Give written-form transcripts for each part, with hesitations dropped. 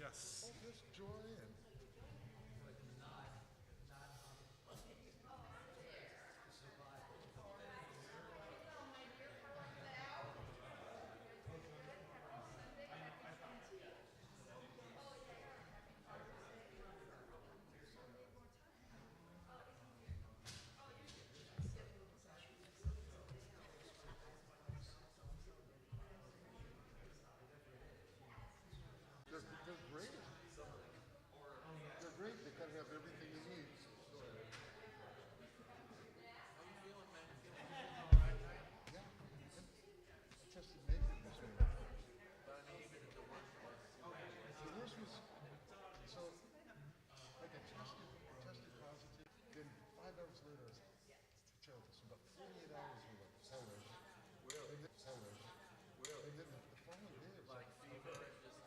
Yes. All this joy and they're great. They're great. They kind of have everything you need. Yeah. I tested negative this week. The worst was, so I got tested positive. Then 5 hours later, I was terrible. So about 48 hours were like hellish. Really? And then the following day, it was like fever and just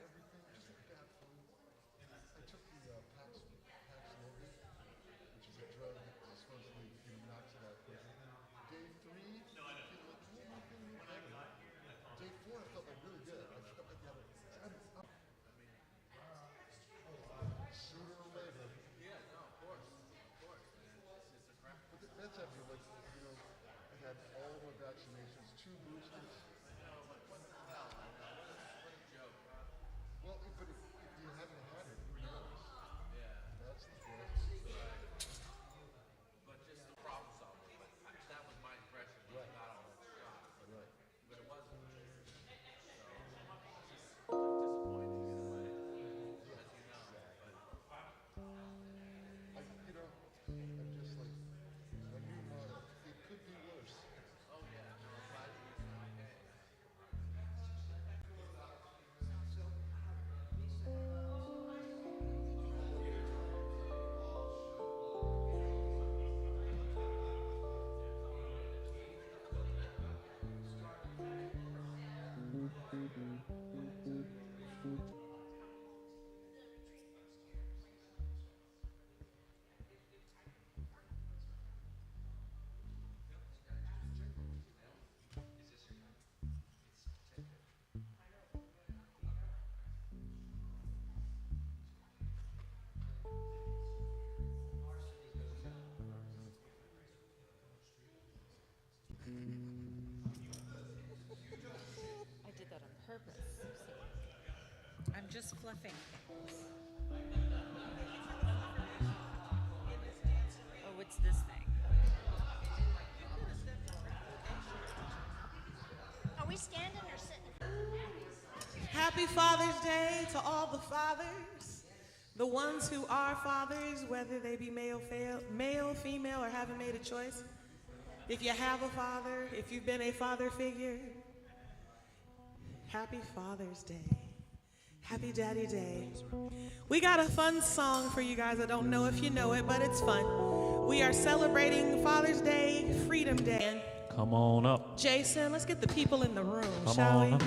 everything, just like bad flu. I took the Paxlovid, which is a drug that supposedly knocks it out quickly. Day 3, I feel like nothing better. Day 4, I felt like really good. I felt like sooner or later. Yeah, no, of course, It's a crap. But that's after, like, I had all my vaccinations, 2 boosters. I know, but what the hell? I know. What a joke. Well, but if you haven't had it, who knows? Yeah. That's the thing. Right. But just the problem solver. But that was my impression when I got all that shot. Right. But it wasn't. So, it's just disappointing in a way, as you know. But, I'm just like, my new motto, it could be worse. oh yeah, no, I'm glad you're okay. I did that on purpose. I'm just fluffing things. Oh, what's this thing? Are we standing or sitting? Happy Father's Day to all the fathers, the ones who are fathers, whether they be male, female, or haven't made a choice. If you have a father, if you've been a father figure, happy Father's Day. Happy Daddy Day. We got a fun song for you guys. I don't know if you know it, but it's fun. We are celebrating Father's Day, Freedom Day. Come on up. Jason, let's get the people in the room, Come shall on we? up.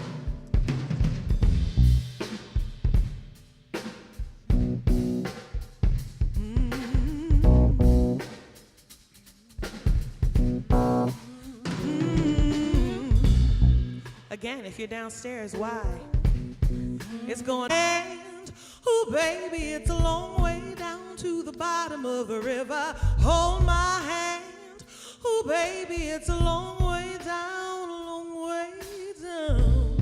Again, if you're downstairs, why? It's going, and, oh baby, it's a long way down to the bottom of the river. Hold my hand, oh baby, it's a long way down, a long way down.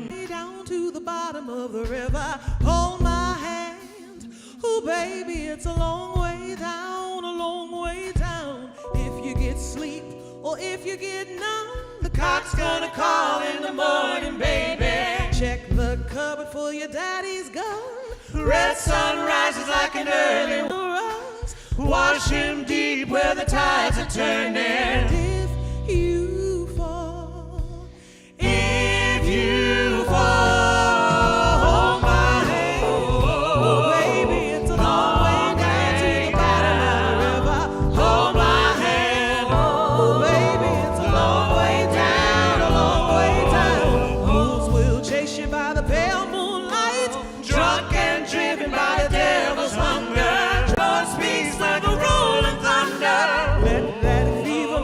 Way down to the bottom of the river. Hold my hand, oh baby, it's a long way down, a long way down. If you get sleep or if you get numb, the cock's gonna call in the morning, baby. Check the cupboard for your daddy's gun. Red sun rises like an early rise. Wash him deep where the tides are turning. And if you fall, if you fall, hold my hand. Oh, baby, it's a long way down to the bottom of the river. Hold my hand. Oh, baby, it's a long way down, a long way down. Wolves will chase you by the pale moonlight, drunk and driven by the devil's hunger. Lord speaks like a rolling thunder. Let that fever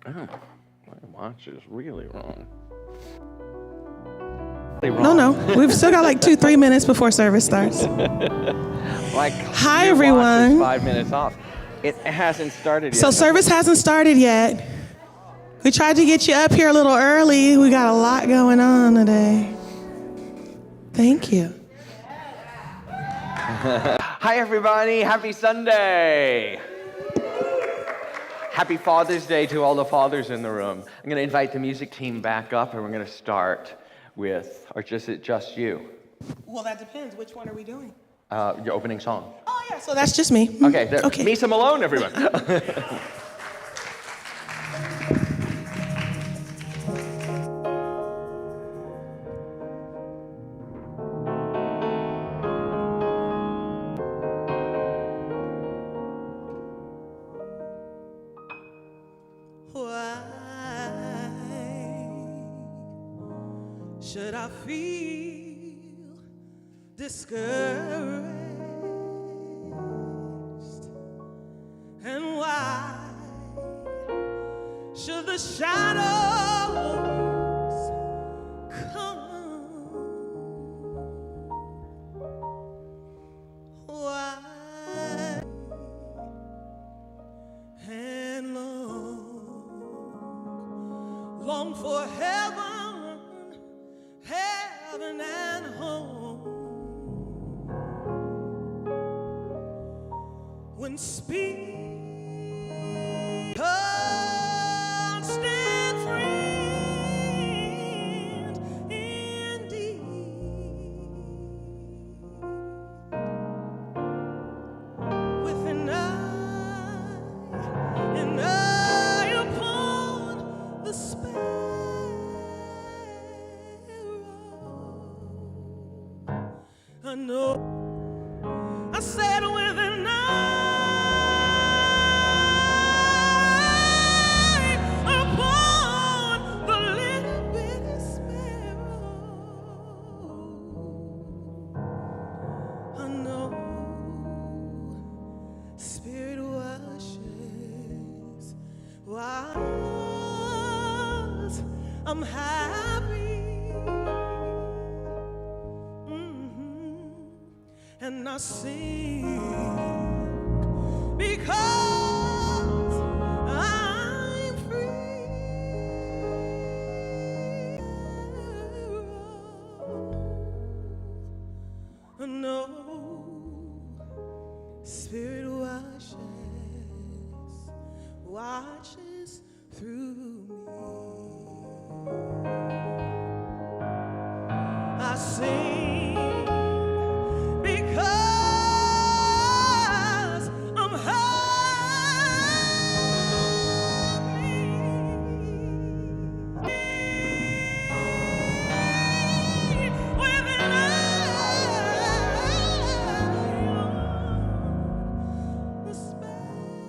Oh, my watch is really wrong. No. We've still got like 2-3 minutes before service starts. Hi, everyone. 5 minutes off. It hasn't started yet. So service hasn't started yet. We tried to get you up here a little early. We got a lot going on today. Thank you. Hi, everybody. Happy Sunday. Happy Father's Day to all the fathers in the room. I'm going to invite the music team back up, and we're going to start with, or is it just you? Well, that depends. Which one are we doing? Your opening song. Oh, yeah, so that's just me. Okay, there. Okay. Misa Malone, everyone. Should I feel discouraged? And why should the shadows come? Why and long for heaven and home, when speak constant friend indeed, with an eye upon the sparrow. I know, I said with an eye upon the little bitty sparrow. I know, spirit washes, I'm happy. And I sing because I'm free. No, spirit watches through me. I sing because I'm happy. With an eye on the sparrow.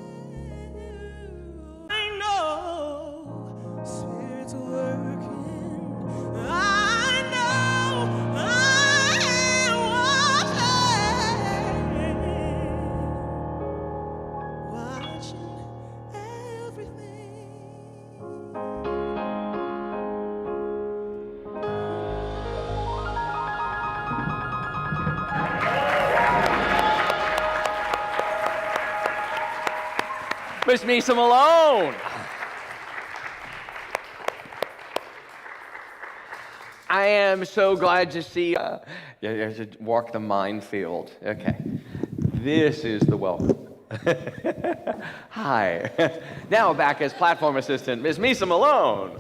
I know Spirit's working. I know I am watching everything. Miss Misa Malone. I am so glad to see you have to walk the minefield. Okay. This is the welcome. Hi. Now back as platform assistant, Miss Misa Malone.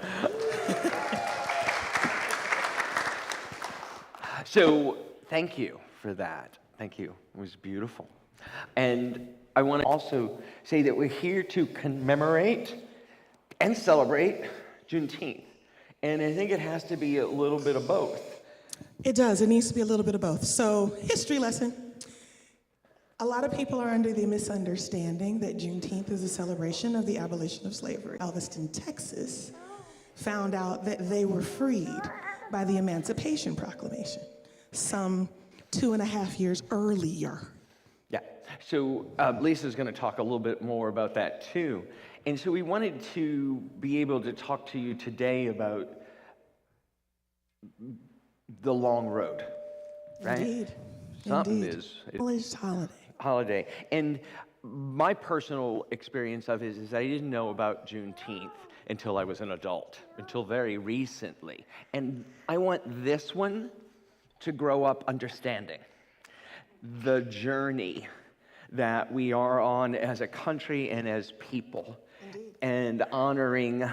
So thank you for that. Thank you. It was beautiful. And I want to also say that we're here to commemorate and celebrate Juneteenth. And I think it has to be a little bit of both. It does. It needs to be a little bit of both. So, history lesson. A lot of people are under the misunderstanding that Juneteenth is a celebration of the abolition of slavery. Galveston, Texas, found out that they were freed by the Emancipation Proclamation some 2.5 years earlier. Yeah. So Lisa's going to talk a little bit more about that too. And so we wanted to be able to talk to you today about the long road, right? Indeed. Something Indeed. is College holiday. And my personal experience of it is I didn't know about Juneteenth until I was an adult, until very recently. And I want this one to grow up understanding the journey that we are on as a country and as people. Indeed. And honoring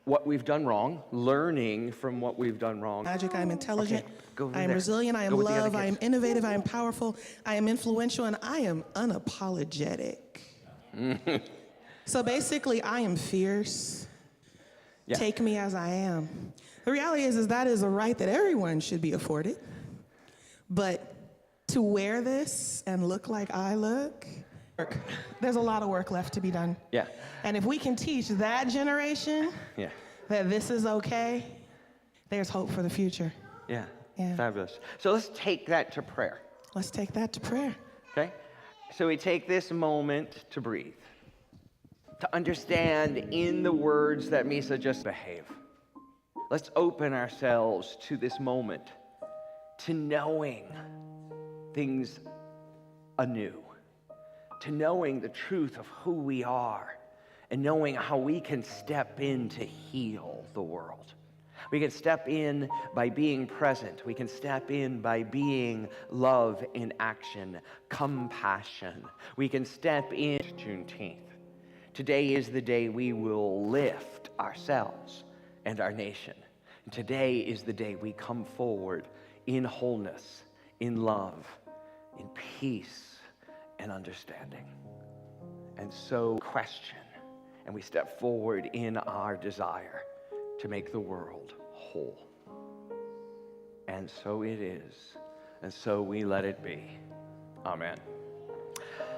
what we've done wrong, learning from what we've done wrong. Magic, I am intelligent, go over I am there. resilient, I am Go with the other love, I am kids. innovative, I am powerful, I am influential, and I am unapologetic. So basically, I am fierce. Yeah. Take me as I am. The reality is that is a right that everyone should be afforded. But to wear this and look like I look, there's a lot of work left to be done. Yeah. And if we can teach that generation Yeah. that this is okay, there's hope for the future. Yeah. Yeah. Fabulous. So let's take that to prayer. Let's take that to prayer. Okay? So we take this moment to breathe, to understand in the words that Misa just behave. Let's open ourselves to this moment, to knowing things anew, to knowing the truth of who we are, and knowing how we can step in to heal the world. We can step in by being present. We can step in by being love in action, compassion. We can step in Juneteenth. Today is the day we will lift ourselves and our nation. And today is the day we come forward in wholeness, in love, in peace and understanding. And so question, and we step forward in our desire to make the world whole. And so it is, and so we let it be. Amen.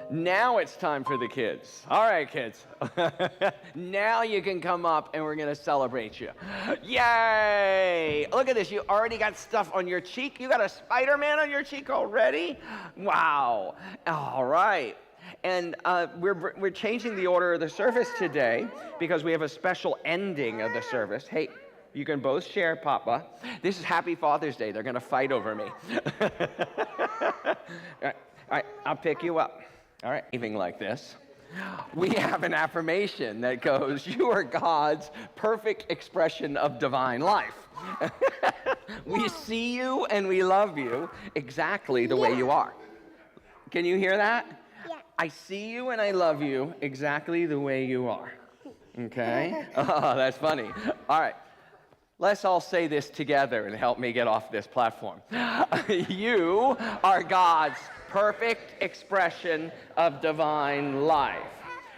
Now it's time for the kids. All right, kids. Now you can come up and we're going to celebrate you. Yay! Look at this. You already got stuff on your cheek. You got a Spider-Man on your cheek already? Wow. All right. And we're changing the order of the service today because we have a special ending of the service. Hey, you can both share, Papa. This is Happy Father's Day. They're going to fight over me. All right, I'll pick you up. All right, even like this. We have an affirmation that goes, you are God's perfect expression of divine life. We see you and we love you exactly the way you are. Can you hear that? Yeah. I see you and I love you exactly the way you are. Okay? Oh, that's funny. All right. Let's all say this together and help me get off this platform. You are God's perfect expression of divine life.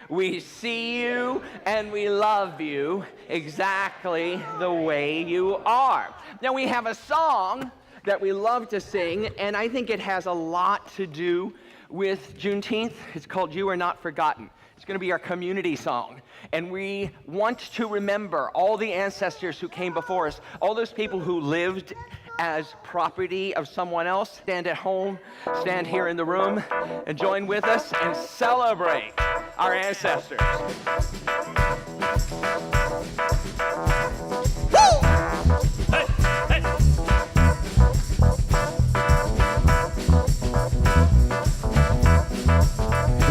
We see you and we love you exactly the way you are. Now we have a song that we love to sing, and I think it has a lot to do with Juneteenth. It's called You Are Not Forgotten. It's going to be our community song. And we want to remember all the ancestors who came before us, all those people who lived as property of someone else. Stand at home, stand here in the room, and join with us and celebrate our ancestors.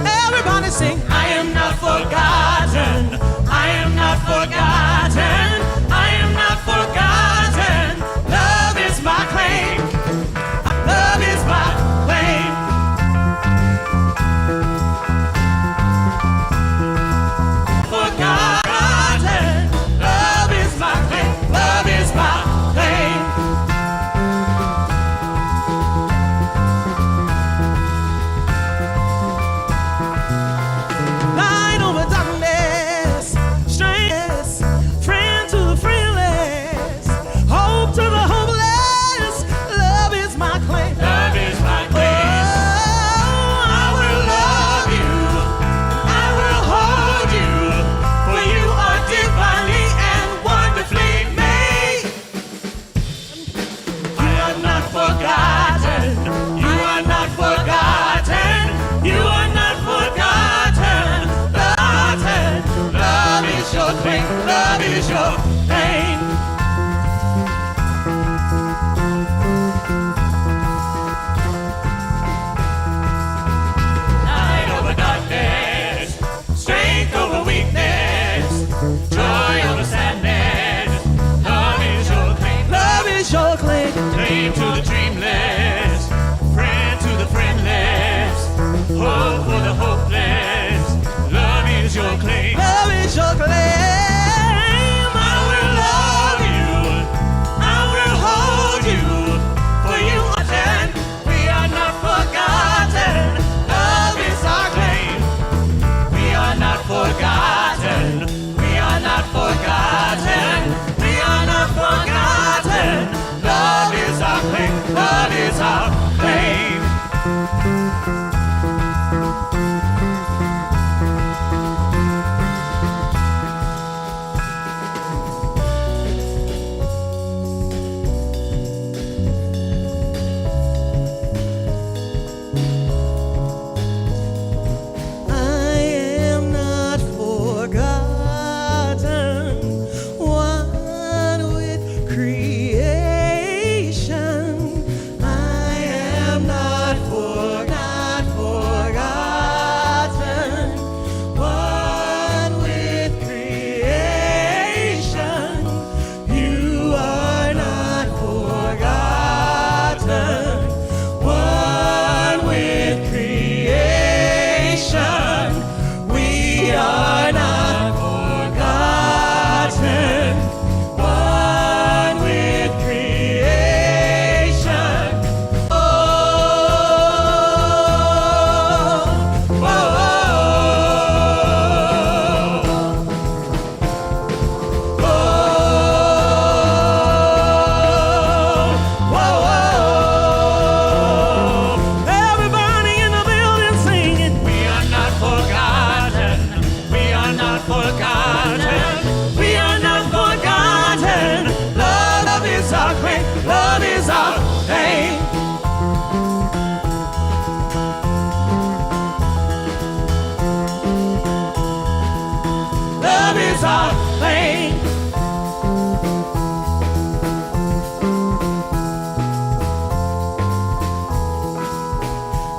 Everybody sing, I am not forgotten. I am not forgotten. I am not forgotten. Love is my claim. Love is my claim. Forgotten.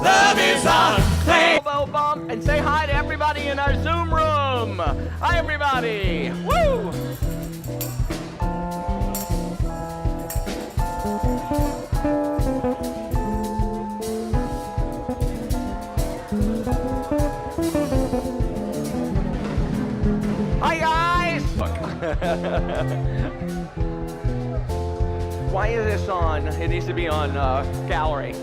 Love is our claim. Elbow bump and say hi to everybody in our Zoom room. Hi, everybody. Woo! Hi, guys. Why is this on? It needs to be on gallery.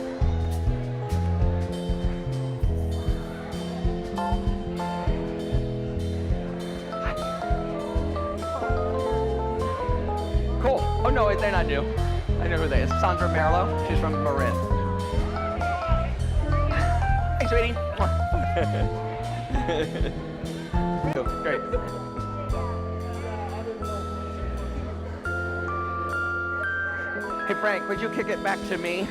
Cool. Oh no, they're not new. I know who they is. Sandra Merlo. She's from Marin. Hey, sweetie. Cool. Great. Hey Frank, would you kick it back to me?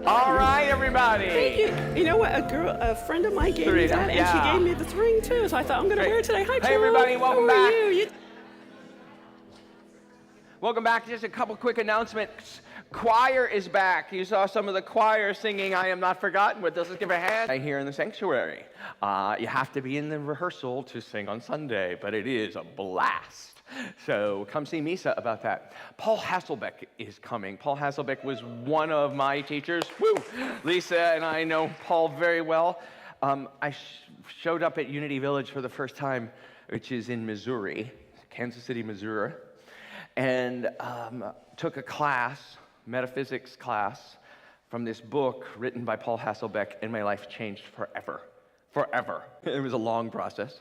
All right, everybody. Thank you. You know what? A friend of mine gave me Serena, that, and yeah. she gave me this ring too. So I thought I'm going to Great. wear it today. Hi, Hey, Joe. everybody, welcome How are back. you? Welcome back. Just a couple quick announcements. Choir is back. You saw some of the choir singing I Am Not Forgotten with us. Let's give a hand. Here in the sanctuary. You have to be in the rehearsal to sing on Sunday, but it is a blast. So come see Misa about that. Paul Hasselbeck is coming. Paul Hasselbeck was one of my teachers. Woo! Lisa and I know Paul very well. I showed up at Unity Village for the first time, which is in Missouri, Kansas City, Missouri, and took a class, metaphysics class, from this book written by Paul Hasselbeck, and my life changed forever. Forever. It was a long process.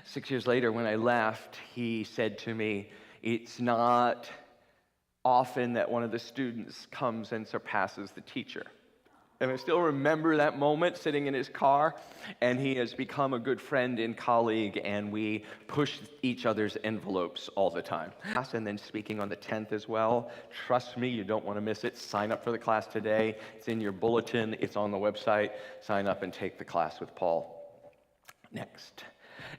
6 years later, when I left, he said to me, it's not often that one of the students comes and surpasses the teacher. And I still remember that moment sitting in his car, and he has become a good friend and colleague, and we push each other's envelopes all the time. And then speaking on the 10th as well. Trust me, you don't want to miss it. Sign up for the class today. It's in your bulletin. It's on the website. Sign up and take the class with Paul. Next.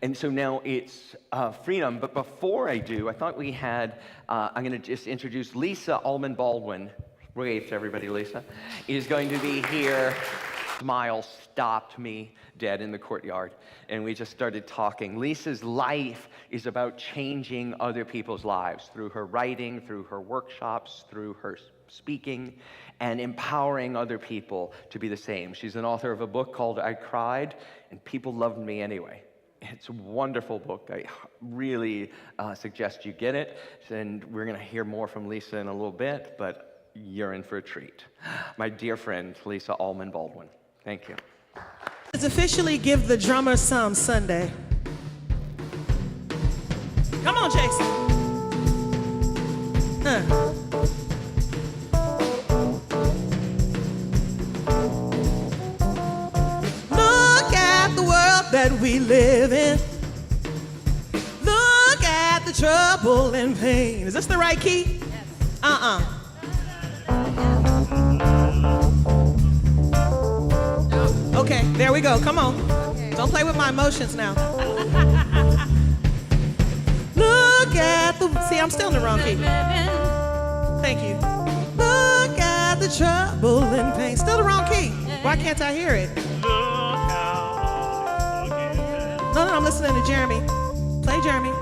And so now it's freedom, but before I do, I thought we had, I'm going to just introduce Lisa Allman Baldwin. Wave to everybody, Lisa. Is going to be here. Smile stopped me dead in the courtyard, and we just started talking. Lisa's life is about changing other people's lives through her writing, through her workshops, through her speaking, and empowering other people to be the same. She's an author of a book called I Cried, and People Loved Me Anyway. It's a wonderful book. I really suggest you get it, and we're going to hear more from Lisa in a little bit, but you're in for a treat. My dear friend, Lisa Allman Baldwin. Thank you. Let's officially give the drummer some Sunday. Come on, Jason. Look at the world that we live in. Look at the trouble and pain. Is this the right key? Yes. Okay, there we go. Come on. Don't play with my emotions now. Look at the... See, I'm still in the wrong key. Thank you. Look at the trouble and pain. Still the wrong key. Why can't I hear it? No, I'm listening to Jeremy. Play Jeremy.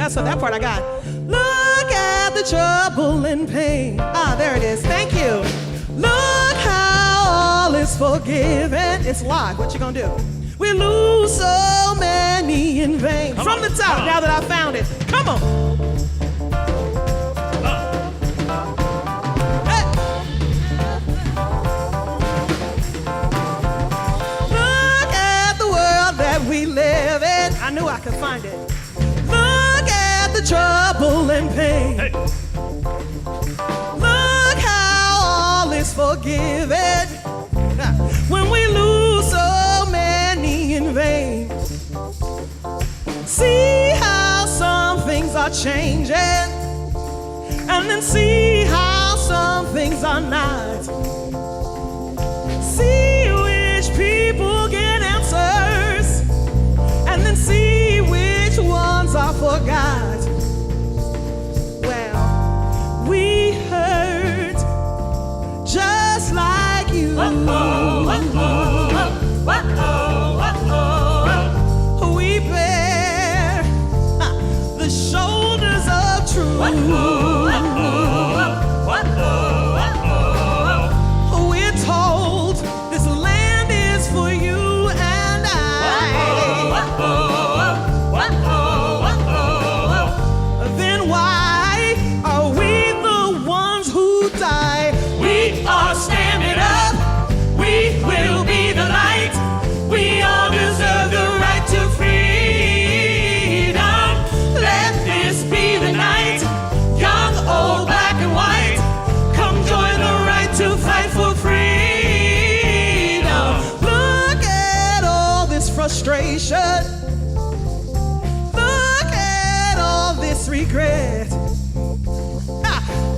So that part I got. Look at the trouble and pain. There it is. Thank you. Look how all is forgiven. It's live. What you gonna do? We lose so many in vain. From the top, now that I found it. Come on. Hey. Look at the world that we live in. I knew I could find it. The trouble and pain. Hey. Look how all is forgiven when we lose so many in vain. See how some things are are changing, and then see how some things are not. See which people get answers, and then see which ones are forgot. Well, we hurt just like you. We bear the shoulders of truth. We're told this land is for you and I. Then why are we the ones who die? We are standing up. We will be the light. We all deserve the right to freedom. Let this be the night. Young, old, black and white, come join the right to fight for freedom. Look at all this frustration. Look at all this regret.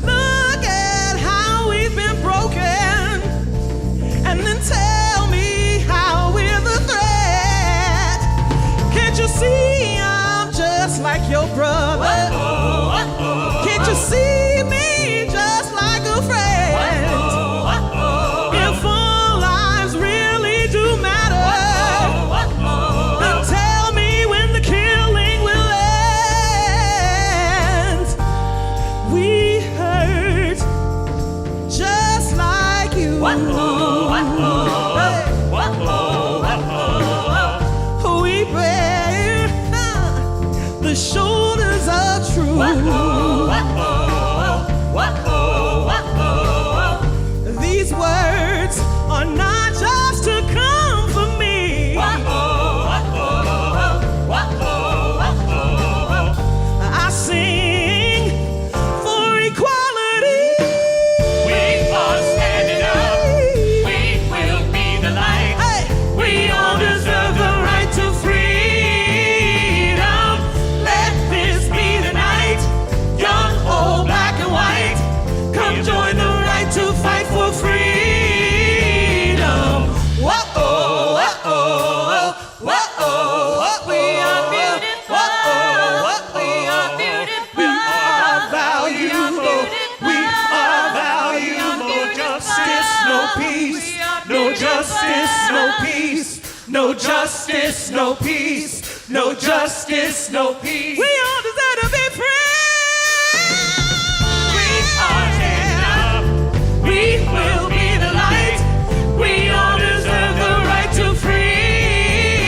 Look at how we've been broken, and then tell me how we're the threat. Can't you see I'm just like your brother? Can't you see me just like a friend? If our lives really do matter, then tell me when the killing will end. We hurt just like you. Hey. We bear the shoulders of truth. These words are not just to comfort me. I sing for equality. We are standing up. We will be the light. Hey. We all deserve the right to freedom. Let this be the night. Young, old, black and white, come join the right to fight for freedom. Whoa-oh, whoa-oh, whoa-oh, we are beautiful. Whoa-oh, we are beautiful. We are valuable. We are valuable. Justice, no peace. No justice, no peace. No justice, no peace. No justice, no peace. We all deserve to be free. We are standing up. We will be the light. We all deserve the right to freedom.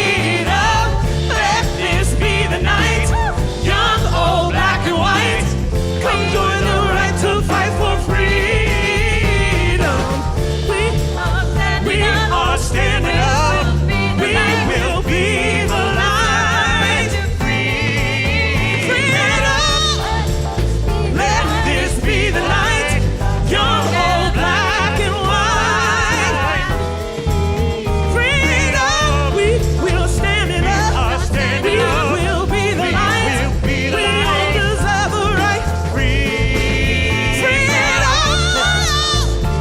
Let this be the night. Young, old, black and white, come join the right to fight for freedom. We are standing up. We will be the light. Freedom. Let this be the night. Young, old, black and white. Freedom. We will stand up. We will be the light. We all deserve the right. Freedom.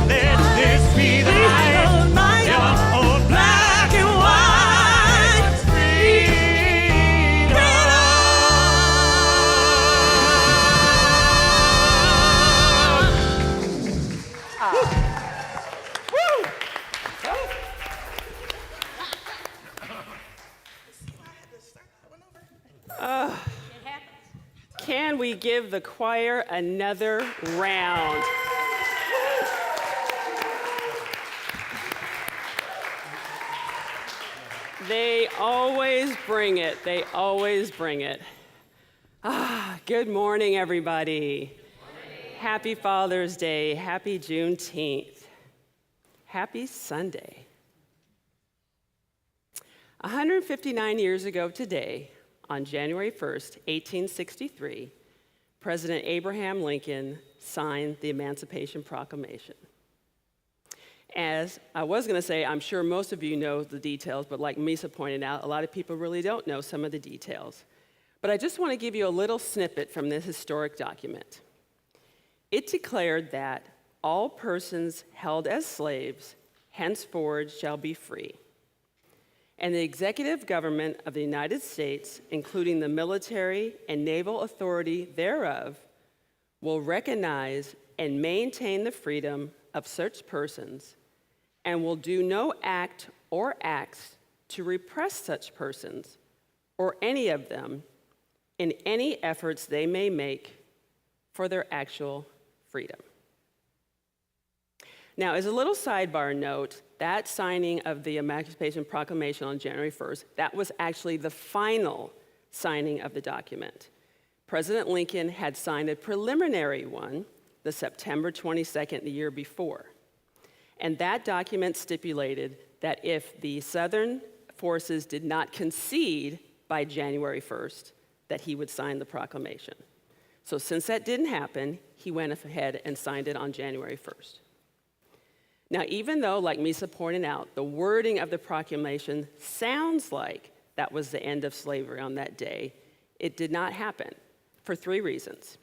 Let this be the light. Young, old, black and white. Freedom. Can we give the choir another round? They always bring it. They always bring it. Good morning, everybody. Happy Father's Day. Happy Juneteenth. Happy Sunday. 159 years ago today, on January 1st, 1863, President Abraham Lincoln signed the Emancipation Proclamation. As I was going to say, I'm sure most of you know the details, but like Misa pointed out, a lot of people really don't know some of the details. But I just want to give you a little snippet from this historic document. It declared that all persons held as slaves henceforward shall be free, and the executive government of the United States, including the military and naval authority thereof, will recognize and maintain the freedom of such persons, and will do no act or acts to repress such persons or any of them in any efforts they may make for their actual freedom. Now, as a little sidebar note, that signing of the Emancipation Proclamation on January 1st, that was actually the final signing of the document. President Lincoln had signed a preliminary one, the September 22nd, the year before. And that document stipulated that if the Southern forces did not concede by January 1st, that he would sign the proclamation. So since that didn't happen, he went ahead and signed it on January 1st. Now, even though, like Misa pointed out, the wording of the proclamation sounds like that was the end of slavery on that day, it did not happen for three reasons.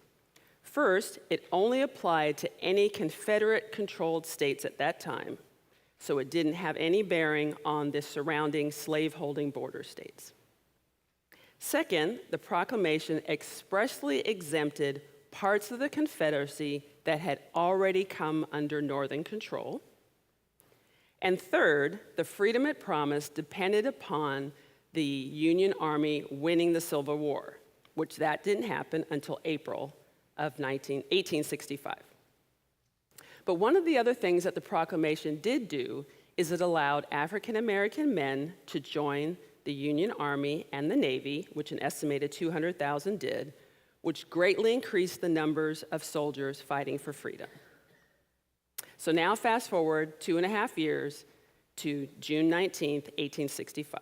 First, it only applied to any Confederate-controlled states at that time, so it didn't have any bearing on the surrounding slaveholding border states. Second, the proclamation expressly exempted parts of the Confederacy that had already come under Northern control. And third, the freedom it promised depended upon the Union Army winning the Civil War, which that didn't happen until April of 1865. But one of the other things that the proclamation did do is it allowed African American men to join the Union Army and the Navy, which an estimated 200,000 did, which greatly increased the numbers of soldiers fighting for freedom. So now fast forward 2.5 years to June 19th, 1865.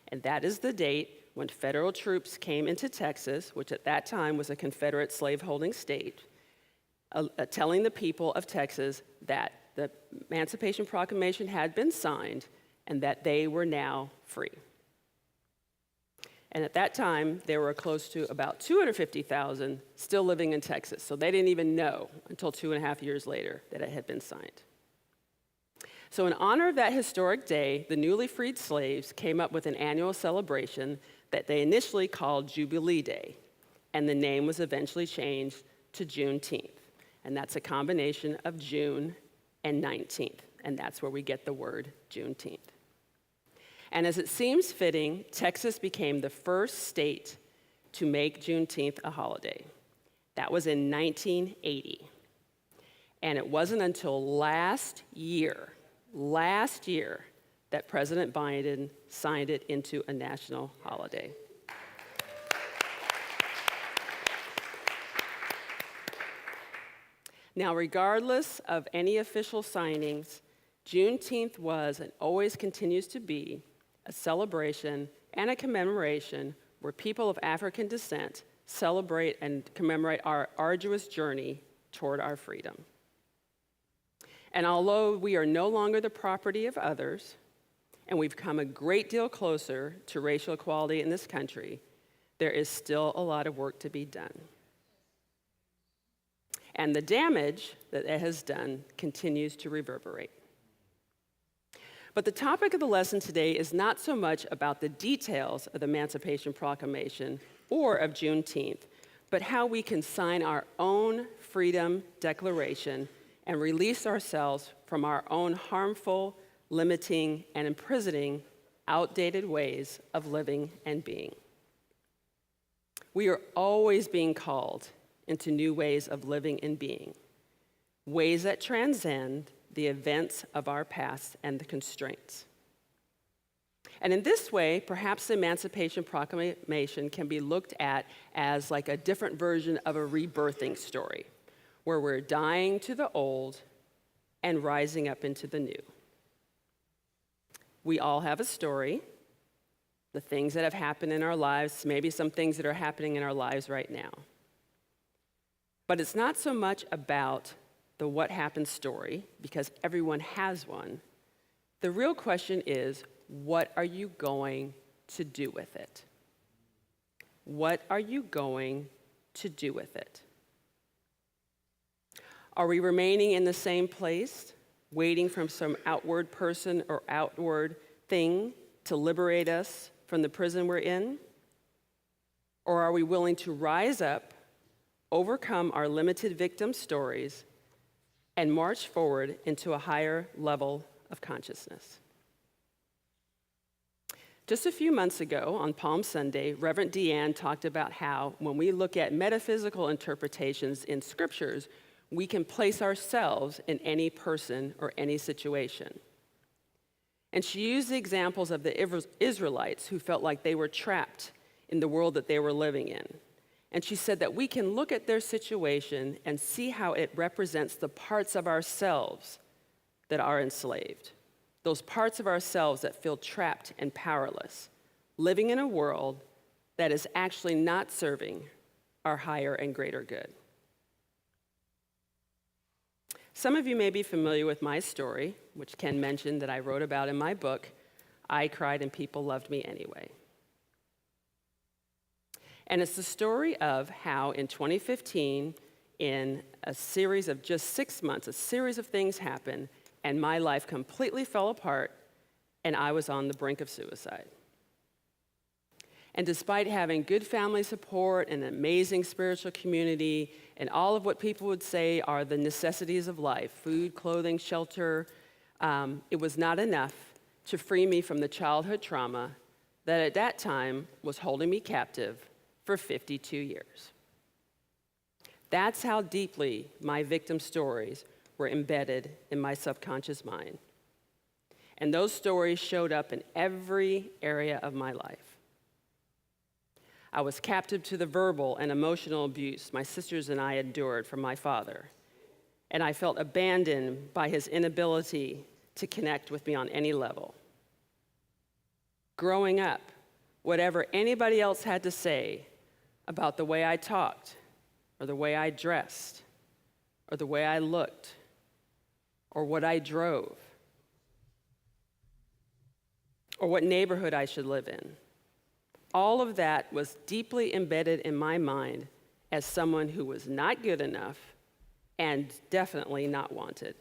And that is the date when federal troops came into Texas, which at that time was a Confederate slaveholding state, telling the people of Texas that the Emancipation Proclamation had been signed and that they were now free. And at that time, there were close to about 250,000 still living in Texas. So they didn't even know until 2.5 years later that it had been signed. So in honor of that historic day, the newly freed slaves came up with an annual celebration that they initially called Jubilee Day. And the name was eventually changed to Juneteenth. And that's a combination of June and 19th. And that's where we get the word Juneteenth. And as it seems fitting, Texas became the first state to make Juneteenth a holiday. That was in 1980. And it wasn't until last year, that President Biden signed it into a national holiday. Now, regardless of any official signings, Juneteenth was and always continues to be a celebration and a commemoration where people of African descent celebrate and commemorate our arduous journey toward our freedom. And although we are no longer the property of others, and we've come a great deal closer to racial equality in this country, there is still a lot of work to be done. And the damage that it has done continues to reverberate. But the topic of the lesson today is not so much about the details of the Emancipation Proclamation or of Juneteenth, but how we can sign our own freedom declaration and release ourselves from our own harmful, limiting, and imprisoning outdated ways of living and being. We are always being called into new ways of living and being, ways that transcend the events of our past and the constraints. And in this way, perhaps the Emancipation Proclamation can be looked at as like a different version of a rebirthing story, where we're dying to the old and rising up into the new. We all have a story, the things that have happened in our lives, maybe some things that are happening in our lives right now. But it's not so much about the what happened story, because everyone has one. The real question is, what are you going to do with it? What are you going to do with it? Are we remaining in the same place, waiting for some outward person or outward thing to liberate us from the prison we're in? Or are we willing to rise up, overcome our limited victim stories, and march forward into a higher level of consciousness? Just a few months ago, on Palm Sunday, Reverend Deanne talked about how when we look at metaphysical interpretations in scriptures, we can place ourselves in any person or any situation. And she used the examples of the Israelites who felt like they were trapped in the world that they were living in. And she said that we can look at their situation and see how it represents the parts of ourselves that are enslaved. Those parts of ourselves that feel trapped and powerless, living in a world that is actually not serving our higher and greater good. Some of you may be familiar with my story, which Ken mentioned that I wrote about in my book, I Cried and People Loved Me Anyway. And it's the story of how in 2015, in a series of just 6 months, a series of things happened, and my life completely fell apart, and I was on the brink of suicide. And despite having good family support and an amazing spiritual community and all of what people would say are the necessities of life, food, clothing, shelter, it was not enough to free me from the childhood trauma that at that time was holding me captive for 52 years. That's how deeply my victim stories were embedded in my subconscious mind. And those stories showed up in every area of my life. I was captive to the verbal and emotional abuse my sisters and I endured from my father. And I felt abandoned by his inability to connect with me on any level. Growing up, whatever anybody else had to say about the way I talked, or the way I dressed, or the way I looked, or what I drove, or what neighborhood I should live in, all of that was deeply embedded in my mind as someone who was not good enough and definitely not wanted.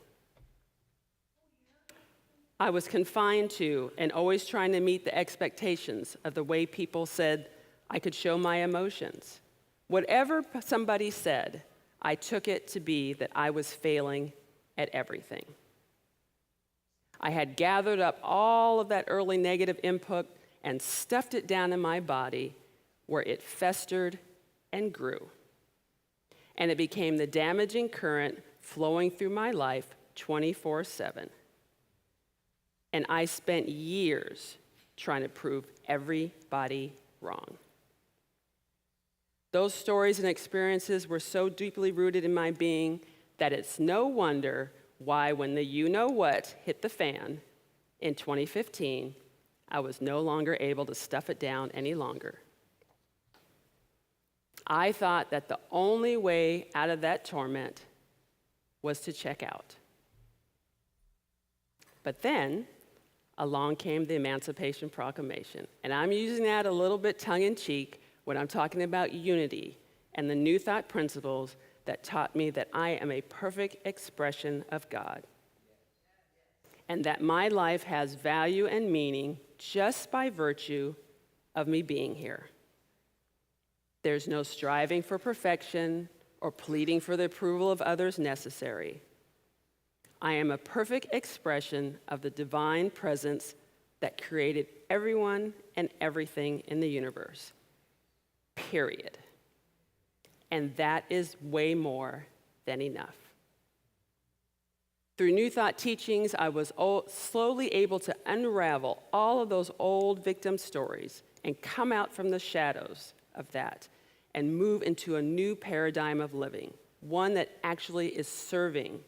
I was confined to and always trying to meet the expectations of the way people said I could show my emotions. Whatever somebody said, I took it to be that I was failing at everything. I had gathered up all of that early negative input and stuffed it down in my body where it festered and grew. And it became the damaging current flowing through my life 24/7. And I spent years trying to prove everybody wrong. Those stories and experiences were so deeply rooted in my being that it's no wonder why when the you-know-what hit the fan in 2015, I was no longer able to stuff it down any longer. I thought that the only way out of that torment was to check out. But then, along came the Emancipation Proclamation. And I'm using that a little bit tongue-in-cheek when I'm talking about unity and the New Thought principles that taught me that I am a perfect expression of God. And that my life has value and meaning just by virtue of me being here. There's no striving for perfection or pleading for the approval of others necessary. I am a perfect expression of the divine presence that created everyone and everything in the universe. Period. And that is way more than enough. Through New Thought teachings, I was slowly able to unravel all of those old victim stories and come out from the shadows of that and move into a new paradigm of living, one that actually is serving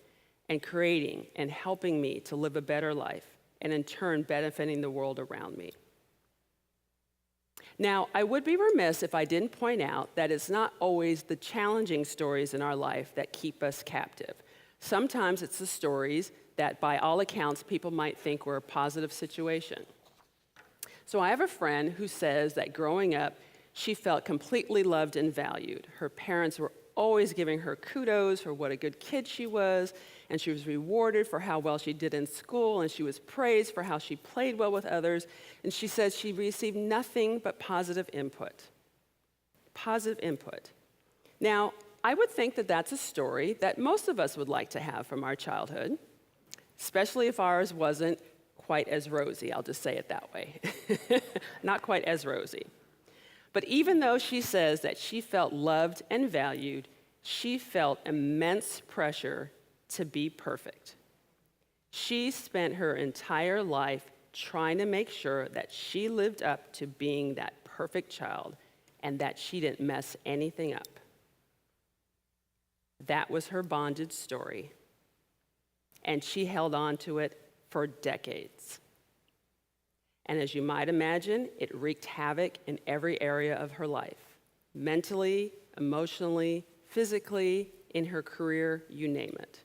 and creating and helping me to live a better life, and in turn benefiting the world around me. Now, I would be remiss if I didn't point out that it's not always the challenging stories in our life that keep us captive. Sometimes it's the stories that, by all accounts, people might think were a positive situation. So I have a friend who says that growing up, She felt completely loved and valued. Her parents were always giving her kudos for what a good kid she was, and she was rewarded for how well she did in school, and she was praised for how she played well with others, and she says she received nothing but positive input. Positive input. Now, I would think that that's a story that most of us would like to have from our childhood, especially if ours wasn't quite as rosy. I'll just say it that way. Not quite as rosy. But even though she says that she felt loved and valued, she felt immense pressure to be perfect. She spent her entire life trying to make sure that she lived up to being that perfect child and that she didn't mess anything up. That was her bondage story, and she held on to it for decades. And as you might imagine, it wreaked havoc in every area of her life, mentally, emotionally, physically, in her career, you name it.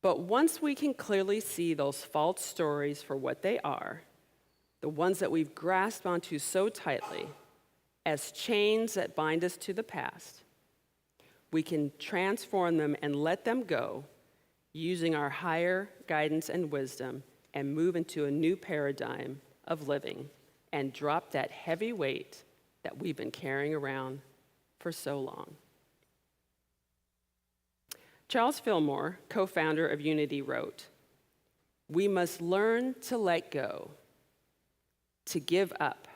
But once we can clearly see those false stories for what they are, the ones that we've grasped onto so tightly, as chains that bind us to the past, we can transform them and let them go using our higher guidance and wisdom and move into a new paradigm of living and drop that heavy weight that we've been carrying around for so long. Charles Fillmore, co-founder of Unity, wrote, "We must learn to let go, to give up,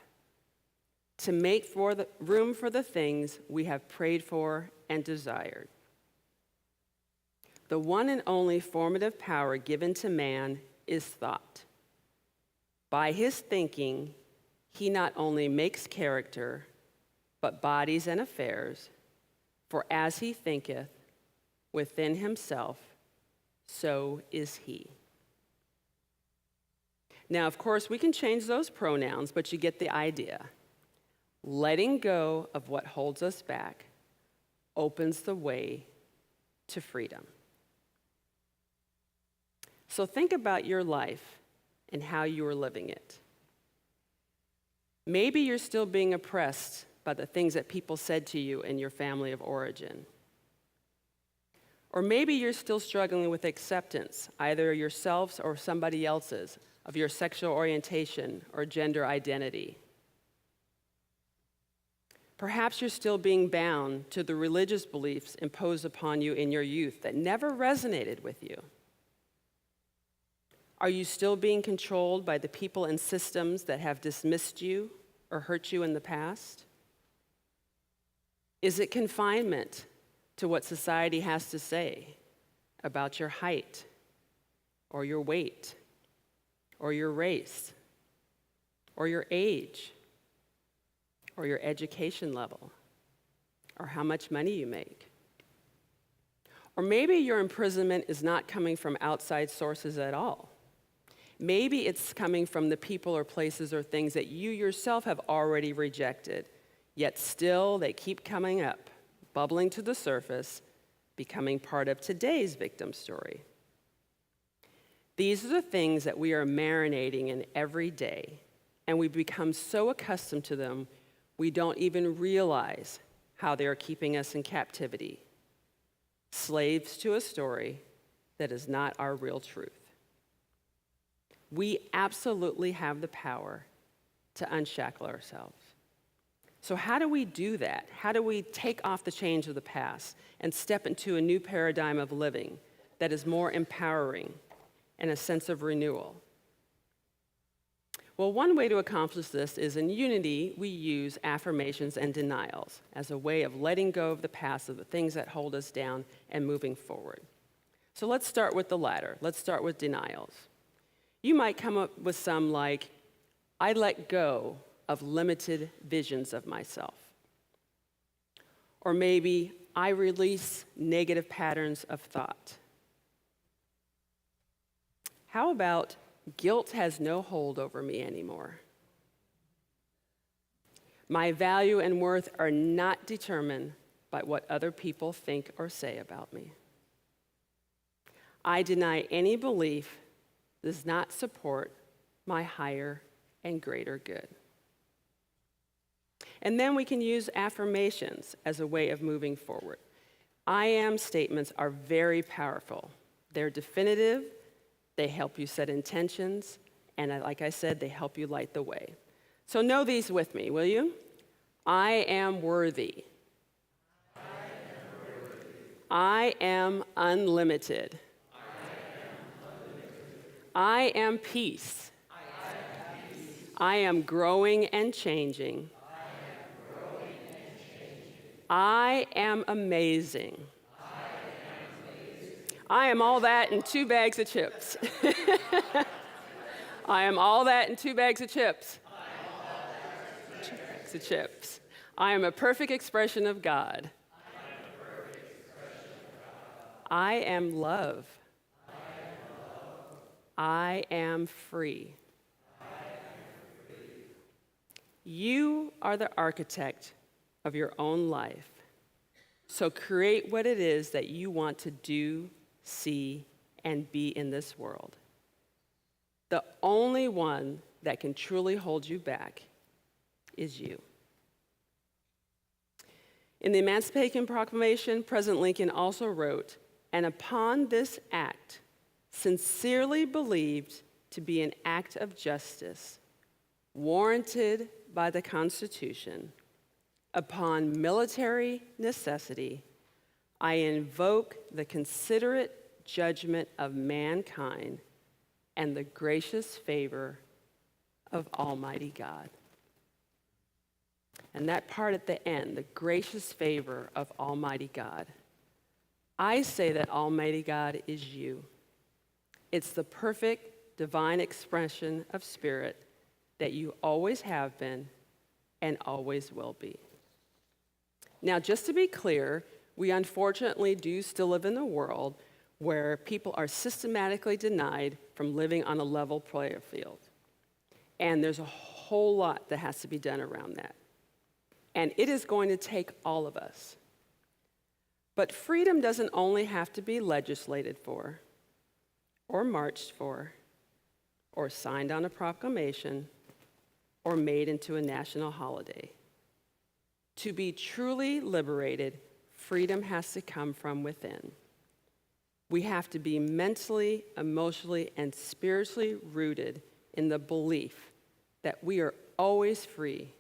to make room for the things we have prayed for and desired. The one and only formative power given to man is thought. By his thinking, he not only makes character, but bodies and affairs, for as he thinketh within himself, so is he." Now, of course, we can change those pronouns, but you get the idea. Letting go of what holds us back opens the way to freedom. So think about your life and how you are living it. Maybe you're still being oppressed by the things that people said to you in your family of origin. Or maybe you're still struggling with acceptance, either yourselves or somebody else's, of your sexual orientation or gender identity. Perhaps you're still being bound to the religious beliefs imposed upon you in your youth that never resonated with you. Are you still being controlled by the people and systems that have dismissed you or hurt you in the past? Is it confinement to what society has to say about your height or your weight or your race or your age or your education level or how much money you make? Or maybe your imprisonment is not coming from outside sources at all. Maybe it's coming from the people or places or things that you yourself have already rejected, yet still they keep coming up, bubbling to the surface, becoming part of today's victim story. These are the things that we are marinating in every day, and we become so accustomed to them, we don't even realize how they are keeping us in captivity, slaves to a story that is not our real truth. We absolutely have the power to unshackle ourselves. So how do we do that? How do we take off the chains of the past and step into a new paradigm of living that is more empowering and a sense of renewal? Well, one way to accomplish this is in Unity, we use affirmations and denials as a way of letting go of the past, of the things that hold us down, and moving forward. So let's start with the latter. Let's start with denials. You might come up with some like, "I let go of limited visions of myself." Or maybe, "I release negative patterns of thought." How about, "Guilt has no hold over me anymore. My value and worth are not determined by what other people think or say about me. I deny any belief does not support my higher and greater good." And then we can use affirmations as a way of moving forward. I am statements are very powerful. They're definitive, they help you set intentions, and like I said, they help you light the way. So know these with me, will you? I am worthy. I am unlimited. I am peace. I am growing and changing. I am amazing. I am all that in 2 bags of chips. I am all that in 2 bags of chips. 2 bags of chips. I am a perfect expression of God. I am love. I am free. You are the architect of your own life. So create what it is that you want to do, see, and be in this world. The only one that can truly hold you back is you. In the Emancipation Proclamation, President Lincoln also wrote, "And upon this act, sincerely believed to be an act of justice, warranted by the Constitution, upon military necessity, I invoke the considerate judgment of mankind and the gracious favor of Almighty God." And that part at the end, the gracious favor of Almighty God. I say that Almighty God is you. It's the perfect divine expression of spirit that you always have been and always will be. Now, just to be clear, we unfortunately do still live in a world where people are systematically denied from living on a level playing field. And there's a whole lot that has to be done around that. And it is going to take all of us. But freedom doesn't only have to be legislated for, or marched for, or signed on a proclamation, or made into a national holiday. To be truly liberated, freedom has to come from within. We have to be mentally, emotionally, and spiritually rooted in the belief that we are always free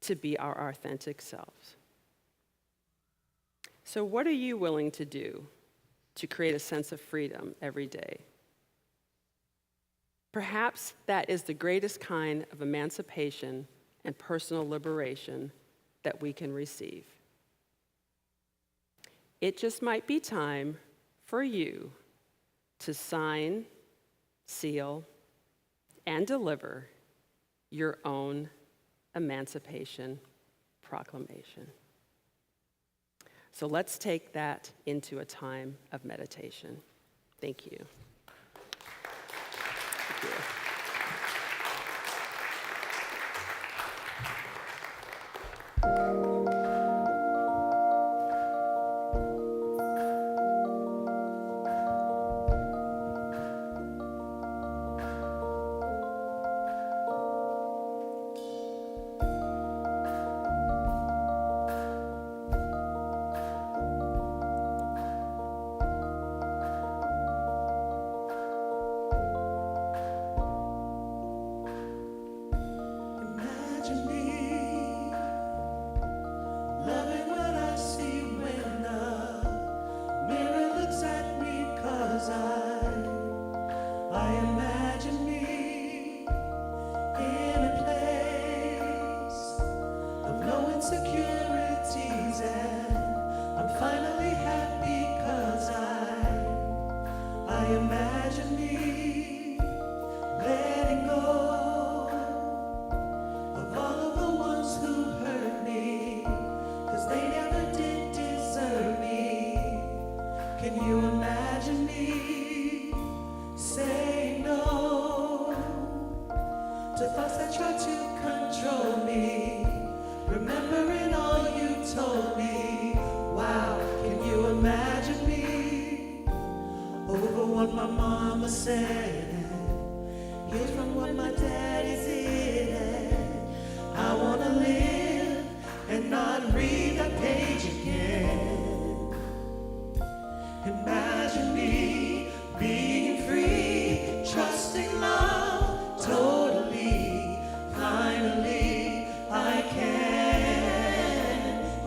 to be our authentic selves. So what are you willing to do to create a sense of freedom every day? Perhaps that is the greatest kind of emancipation and personal liberation that we can receive. It just might be time for you to sign, seal, and deliver your own Emancipation Proclamation. So let's take that into a time of meditation. Thank you. Thank you.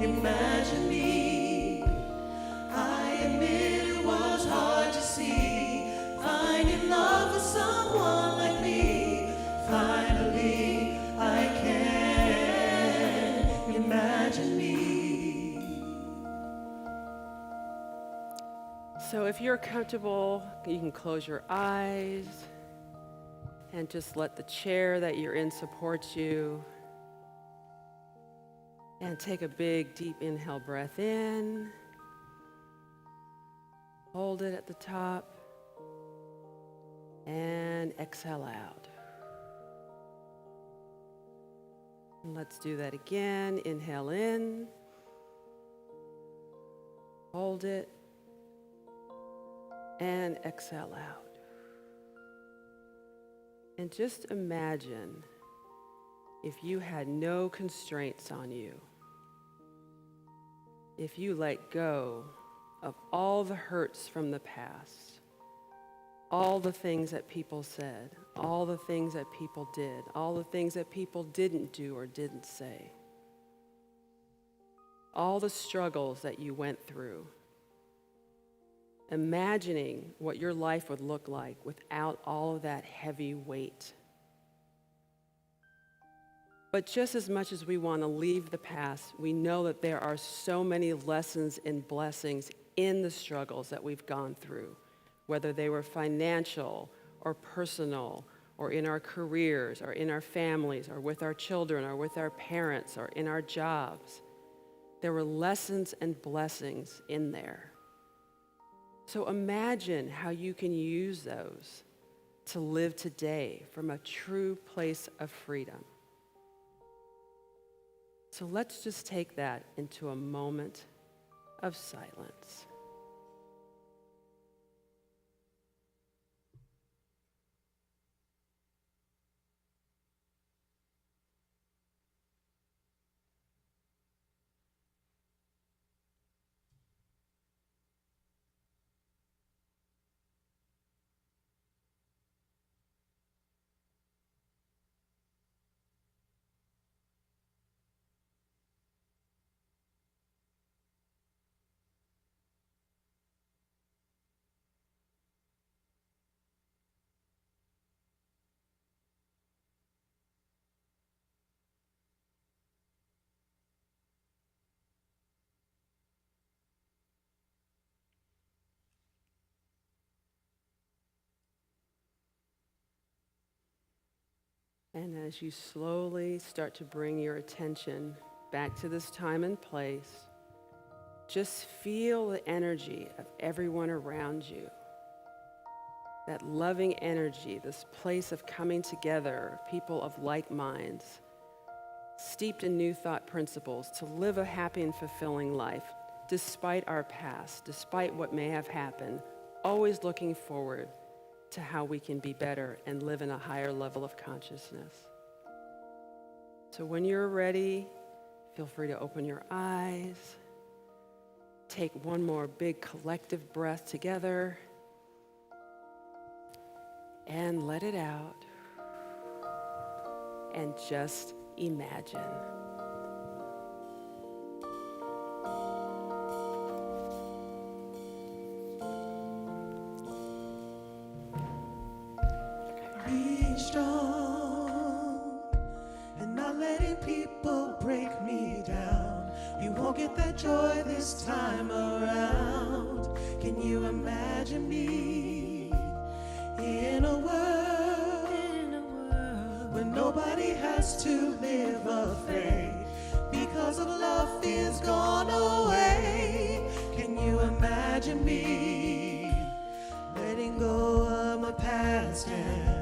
Imagine me. I admit it was hard to see. Finding love with someone like me. Finally, I can imagine me. So if you're comfortable, you can close your eyes and just let the chair that you're in support you. And take a big, deep inhale breath in. Hold it at the top. And exhale out. And let's do that again. Inhale in. Hold it. And exhale out. And just imagine if you had no constraints on you, if you let go of all the hurts from the past, all the things that people said, all the things that people did, all the things that people didn't do or didn't say, all the struggles that you went through, imagining what your life would look like without all of that heavy weight. But just as much as we want to leave the past, we know that there are so many lessons and blessings in the struggles that we've gone through, whether they were financial or personal, or in our careers, or in our families, or with our children, or with our parents, or in our jobs. There were lessons and blessings in there. So imagine how you can use those to live today from a true place of freedom. So let's just take that into a moment of silence. And as you slowly start to bring your attention back to this time and place, just feel the energy of everyone around you. That loving energy, this place of coming together, people of like minds, steeped in new thought principles to live a happy and fulfilling life, despite our past, despite what may have happened, always looking forward to how we can be better and live in a higher level of consciousness. So when you're ready, feel free to open your eyes. Take one more big collective breath together and let it out. And just imagine. Being strong and not letting people break me down. You won't get that joy this time around. Can you imagine me in a world where nobody has to live afraid because of love fears gone away? Can you imagine me letting go of my past and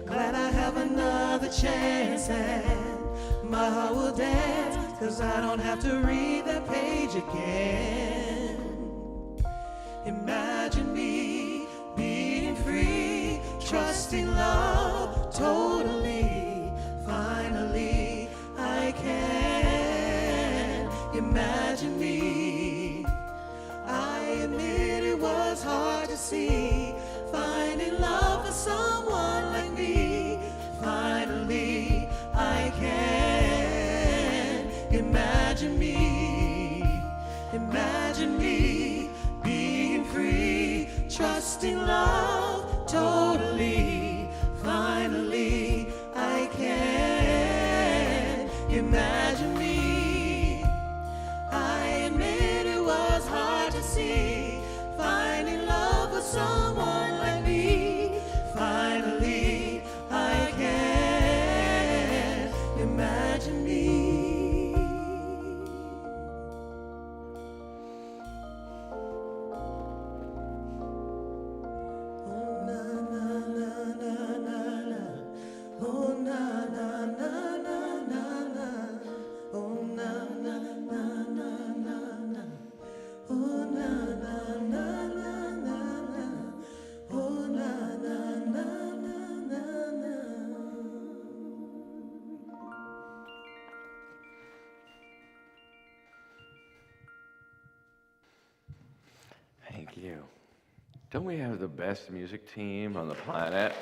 glad I have another chance, and my heart will dance, 'cause I don't have to read that page again. Imagine me being free, trusting love totally. Finally, I can imagine me. I admit it was hard to see, finding love for someone like me. Finally, I can imagine me. everlasting love, totally, finally, I can imagine me. I admit it was hard to see, finding love with someone like me. Finally, I can imagine me. Oh na na na na na na. Oh na na na na na na. Oh na na na na na na. Oh na na na na na na. Oh na na na na na na. Thank you. Don't we have the best music team on the planet?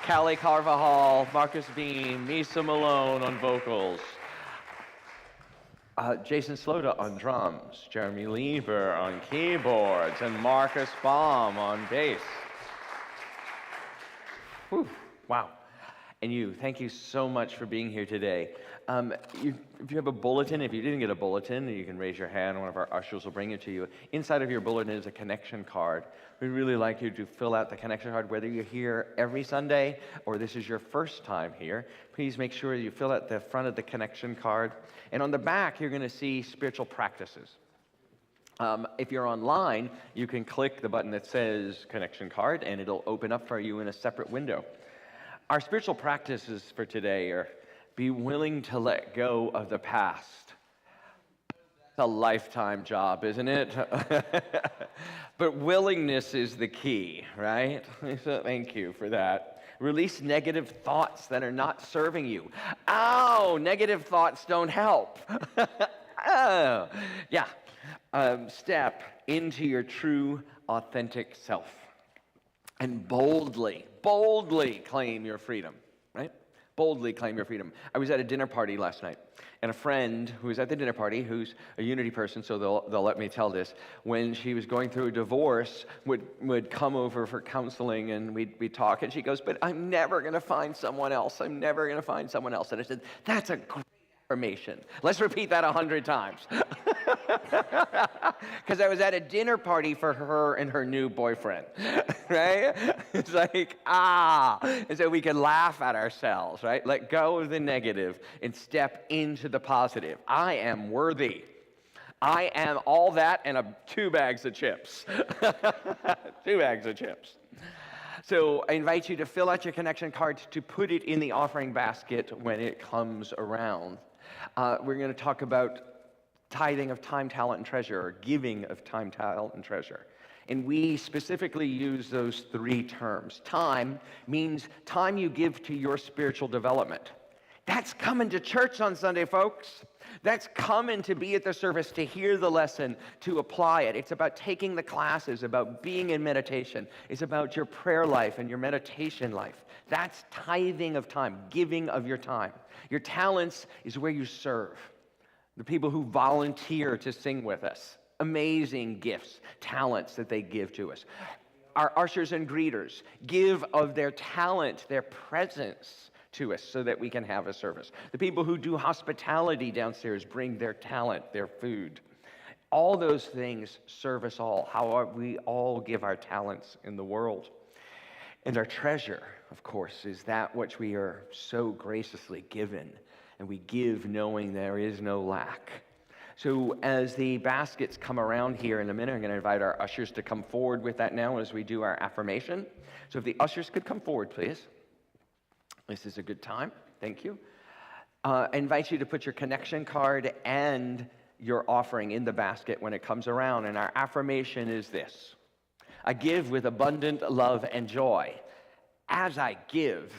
Callie Carvajal, Marcus Bean, Misa Malone on vocals, Jason Slota on drums, Jeremy Lieber on keyboards, and Marcus Baum on bass. Whew, wow. And you, thank you so much for being here today. If you have a bulletin, if you didn't get a bulletin, you can raise your hand. One of our ushers will bring it to you. Inside of your bulletin is a connection card. We'd really like you to fill out the connection card, whether you're here every Sunday or this is your first time here. Please make sure you fill out the front of the connection card. And on the back, you're going to see spiritual practices. If you're online, you can click the button that says connection card, and it'll open up for you in a separate window. Our spiritual practices for today are be willing to let go of the past. It's a lifetime job, isn't it? But willingness is the key, right? So thank you for that. Release negative thoughts that are not serving you. Ow, negative thoughts don't help. Oh, yeah. Step into your true, authentic self and boldly claim your freedom, right? Boldly claim your freedom. I was at a dinner party last night, and a friend who was at the dinner party, who's a Unity person, so they'll let me tell this, when she was going through a divorce, would come over for counseling, and we'd talk, and she goes, but I'm never going to find someone else. I'm never going to find someone else. And I said, that's a great affirmation. Let's repeat that 100 times. Because I was at a dinner party for her and her new boyfriend, right? It's like, and so we can laugh at ourselves, right? Let go of the negative and step into the positive. I am worthy. I am all that and 2 bags of chips. 2 bags of chips. So I invite you to fill out your connection card, to put it in the offering basket when it comes around. We're going to talk about tithing of time, talent, and treasure, or giving of time, talent, and treasure. And we specifically use those 3 terms. Time means time you give to your spiritual development. That's coming to church on Sunday, folks. That's coming to be at the service, to hear the lesson, to apply it. It's about taking the classes, about being in meditation. It's about your prayer life and your meditation life. That's tithing of time, giving of your time. Your talents is where you serve. The people who volunteer to sing with us. Amazing gifts, talents that they give to us. Our ushers and greeters give of their talent, their presence to us so that we can have a service. The people who do hospitality downstairs bring their talent, their food. All those things serve us all, how we all give our talents in the world. And our treasure, of course, is that which we are so graciously given, and we give knowing there is no lack. So as the baskets come around here in a minute, I'm going to invite our ushers to come forward with that now as we do our affirmation. So if the ushers could come forward, please. This is a good time. Thank you. I invite you to put your connection card and your offering in the basket when it comes around. And our affirmation is this: I give with abundant love and joy. As I give,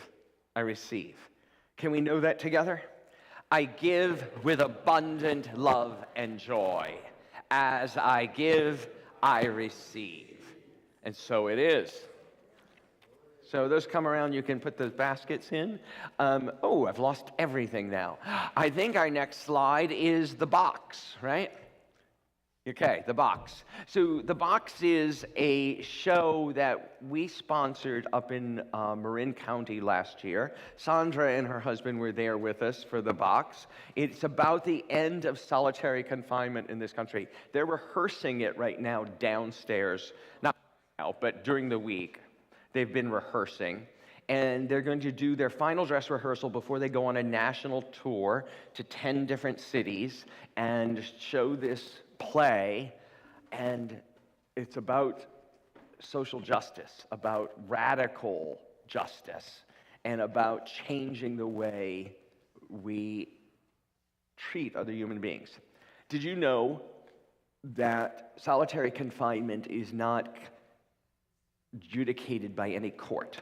I receive. Can we know that together? I give with abundant love and joy. As I give, I receive. And so it is. So those come around, you can put those baskets in. I've lost everything now. I think our next slide is the box, right? Okay, The Box. So The Box is a show that we sponsored up in Marin County last year. Sandra and her husband were there with us for The Box. It's about the end of solitary confinement in this country. They're rehearsing it right now downstairs, not now, but during the week. They've been rehearsing. And they're going to do their final dress rehearsal before they go on a national tour to 10 different cities and show this play. And it's about social justice, about radical justice, and about changing the way we treat other human beings. Did you know that solitary confinement is not adjudicated by any court?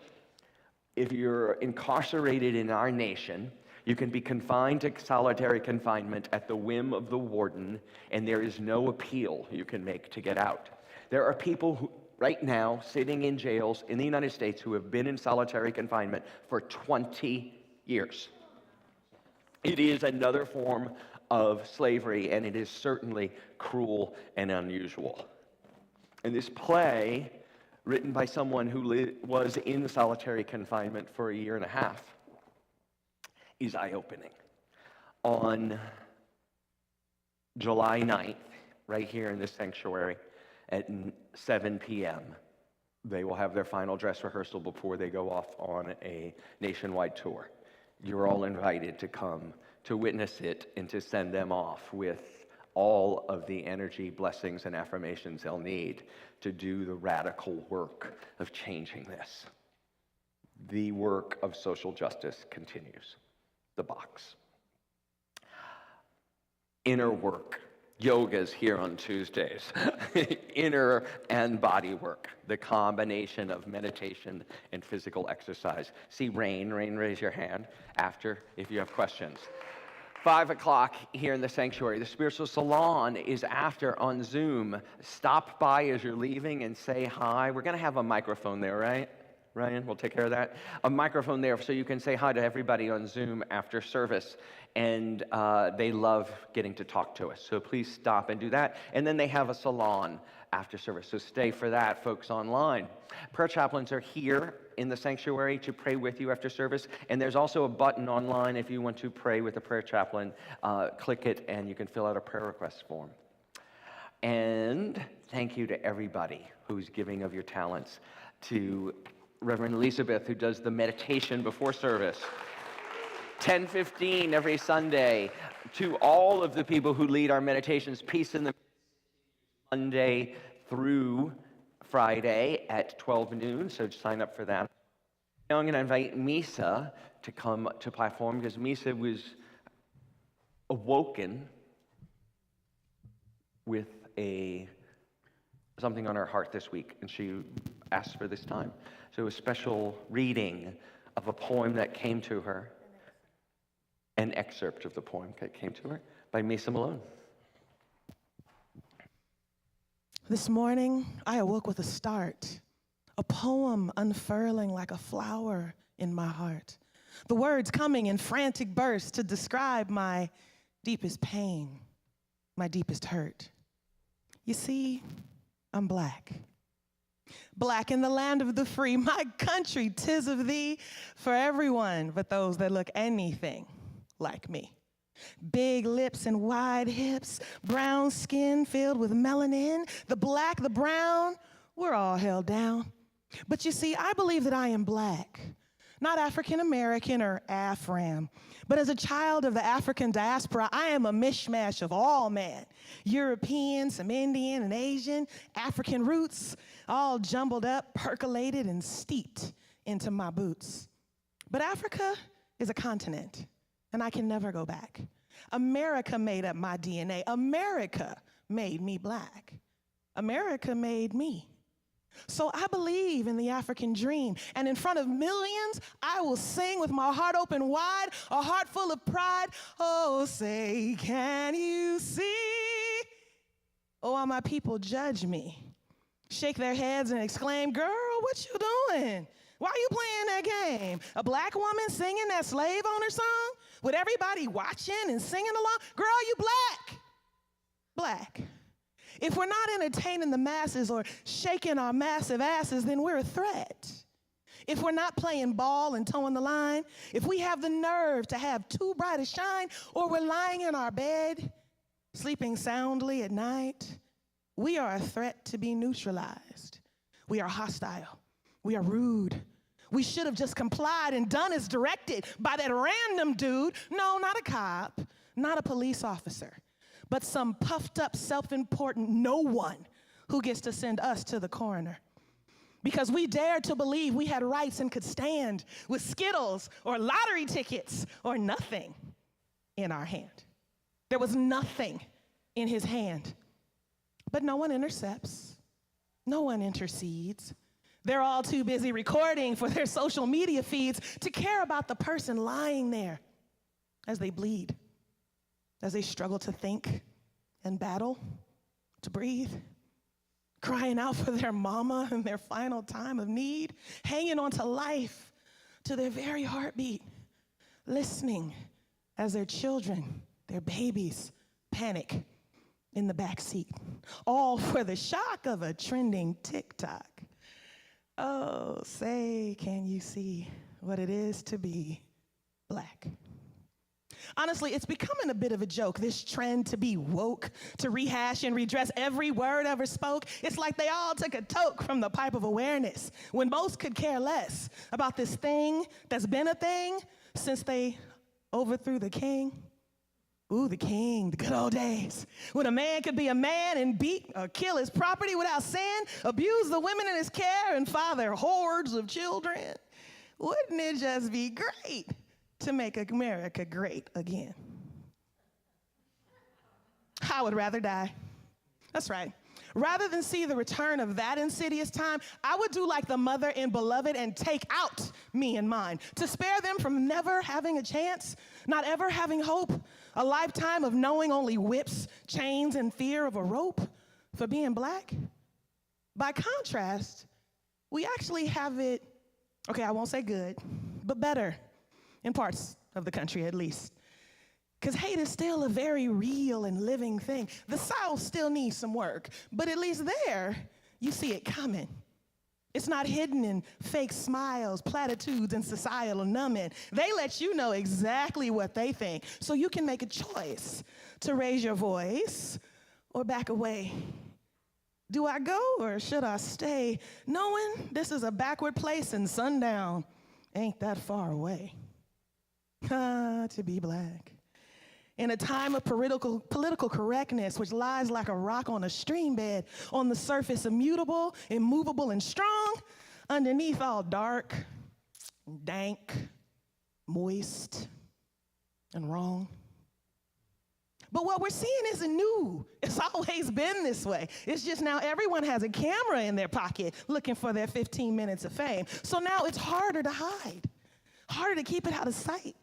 If you're incarcerated in our nation, you can be confined to solitary confinement at the whim of the warden, and there is no appeal you can make to get out. There are people who, right now, sitting in jails in the United States who have been in solitary confinement for 20 years. It is another form of slavery, and it is certainly cruel and unusual. And this play, written by someone who was in solitary confinement for a year and a half, is eye-opening. On July 9th, right here in this sanctuary, at 7 p.m., they will have their final dress rehearsal before they go off on a nationwide tour. You're all invited to come to witness it and to send them off with all of the energy, blessings, and affirmations they'll need to do the radical work of changing this. The work of social justice continues. The Box. Inner work. Yoga's here on Tuesdays. Inner and body work. The combination of meditation and physical exercise. See Rain. Rain, raise your hand after if you have questions. 5 o'clock here in the sanctuary. The spiritual salon is after on Zoom. Stop by as you're leaving and say hi. We're going to have a microphone there, right? Ryan, we'll take care of that. A microphone there so you can say hi to everybody on Zoom after service. And they love getting to talk to us. So please stop and do that. And then they have a salon after service. So stay for that, folks online. Prayer chaplains are here in the sanctuary to pray with you after service. And there's also a button online if you want to pray with a prayer chaplain. Click it and you can fill out a prayer request form. And thank you to everybody who's giving of your talents. To Reverend Elizabeth, who does the meditation before service. 10:15 every Sunday. To all of the people who lead our meditations, Peace in the Monday through Friday at 12 noon, so sign up for that. Now I'm going to invite Misa to come to platform because Misa was awoken with something on her heart this week, and she asked for this time. So a special reading of a poem that came to her, an excerpt of the poem that came to her by Misa Malone. This morning, I awoke with a start, a poem unfurling like a flower in my heart. The words coming in frantic bursts to describe my deepest pain, my deepest hurt. You see, I'm black. Black in the land of the free, my country, 'tis of thee, for everyone but those that look anything like me. Big lips and wide hips, brown skin filled with melanin, the black, the brown, we're all held down. But you see, I believe that I am black, not African American or Afram, but as a child of the African diaspora, I am a mishmash of all man. European, some Indian and Asian, African roots, all jumbled up, percolated, and steeped into my boots. But Africa is a continent, and I can never go back. America made up my DNA. America made me black. America made me. So I believe in the African dream, and in front of millions, I will sing with my heart open wide, a heart full of pride. Oh, say, can you see? Oh, while my people judge me, shake their heads and exclaim, girl, what you doing? Why are you playing that game? A black woman singing that slave owner song with everybody watching and singing along? Girl, you black. Black. If we're not entertaining the masses or shaking our massive asses, then we're a threat. If we're not playing ball and towing the line, if we have the nerve to have too bright a shine, or we're lying in our bed, sleeping soundly at night, we are a threat to be neutralized. We are hostile. We are rude. We should have just complied and done as directed by that random dude. No, not a cop, not a police officer, but some puffed up, self-important no one who gets to send us to the coroner. Because we dared to believe we had rights and could stand with Skittles or lottery tickets or nothing in our hand. There was nothing in his hand. But no one intercepts. No one intercedes. They're all too busy recording for their social media feeds to care about the person lying there as they bleed, as they struggle to think and battle, to breathe, crying out for their mama in their final time of need, hanging on to life, to their very heartbeat, listening as their children, their babies, panic in the back seat, all for the shock of a trending TikTok. Oh, say, can you see what it is to be Black? Honestly, it's becoming a bit of a joke, this trend to be woke, to rehash and redress every word ever spoke. It's like they all took a toke from the pipe of awareness when most could care less about this thing that's been a thing since they overthrew the king. Ooh, the king, the good old days, when a man could be a man and beat or kill his property without sin, abuse the women in his care, and father hordes of children. Wouldn't it just be great to make America great again? I would rather die. That's right. Rather than see the return of that insidious time, I would do like the mother in Beloved and take out me and mine to spare them from never having a chance, not ever having hope, a lifetime of knowing only whips, chains, and fear of a rope for being Black. By contrast, we actually have it, okay, I won't say good, but better in parts of the country at least. Because hate is still a very real and living thing. The South still needs some work, but at least there, you see it coming. It's not hidden in fake smiles, platitudes, and societal numbing. They let you know exactly what they think, so you can make a choice to raise your voice or back away. Do I go or should I stay, knowing this is a backward place and sundown ain't that far away? To be Black. In a time of political correctness, which lies like a rock on a stream bed, on the surface immutable, immovable, and strong, underneath all dark, dank, moist, and wrong. But what we're seeing isn't new. It's always been this way. It's just now everyone has a camera in their pocket looking for their 15 minutes of fame. So now it's harder to hide, harder to keep it out of sight.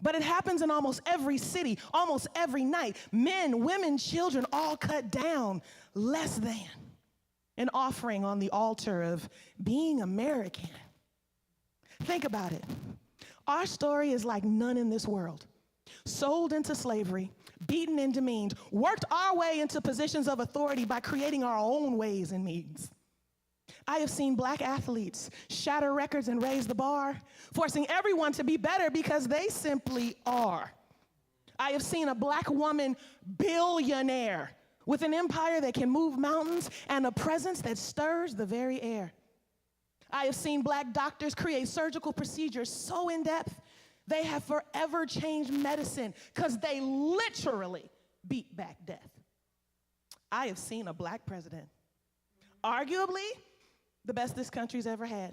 But it happens in almost every city, almost every night. Men, women, children, all cut down less than an offering on the altar of being American. Think about it. Our story is like none in this world. Sold into slavery, beaten and demeaned, worked our way into positions of authority by creating our own ways and means. I have seen Black athletes shatter records and raise the bar, forcing everyone to be better because they simply are. I have seen a Black woman billionaire with an empire that can move mountains and a presence that stirs the very air. I have seen Black doctors create surgical procedures so in depth, they have forever changed medicine because they literally beat back death. I have seen a Black president, arguably the best this country's ever had,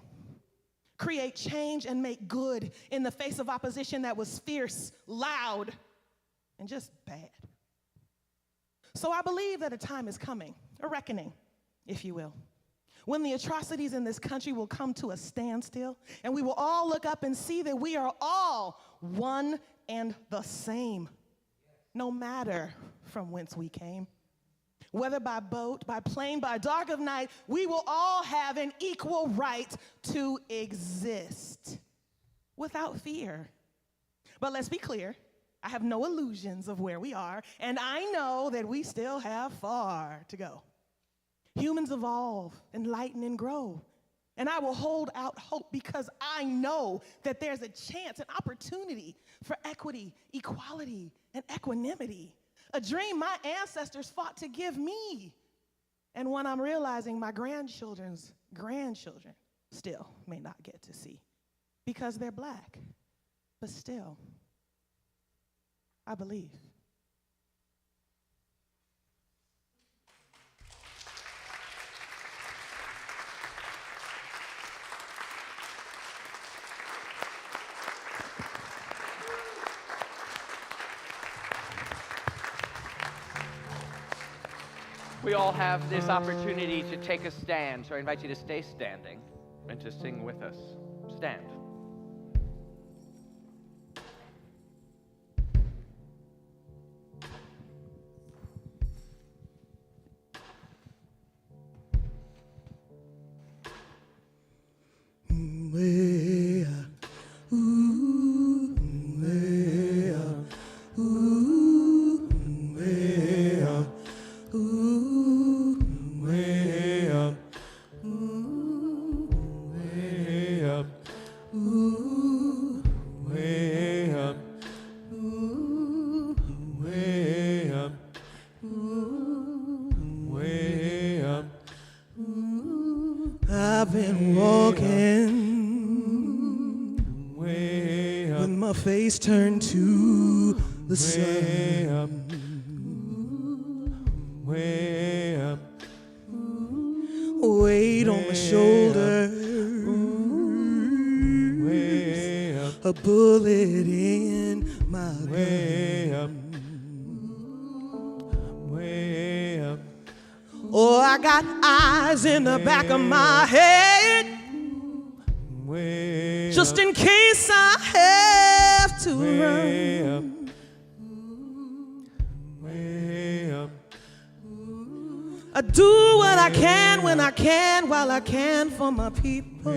create change and make good in the face of opposition that was fierce, loud, and just bad. So I believe that a time is coming, a reckoning, if you will, when the atrocities in this country will come to a standstill, and we will all look up and see that we are all one and the same, no matter from whence we came. Whether by boat, by plane, by dark of night, we will all have an equal right to exist without fear. But let's be clear, I have no illusions of where we are, and I know that we still have far to go. Humans evolve, enlighten, and grow. And I will hold out hope because I know that there's a chance, an opportunity for equity, equality, and equanimity. A dream my ancestors fought to give me, and one I'm realizing my grandchildren's grandchildren still may not get to see because they're black. But still, I believe. We all have this opportunity to take a stand, so I invite you to stay standing and to sing with us. Stand. I've been walking with my face turned to the sun. Weight on my shoulders, a bullet in my gun. Oh, I got eyes in the back of my head, just in case I have to run. I do what I can when I can, while I can for my people.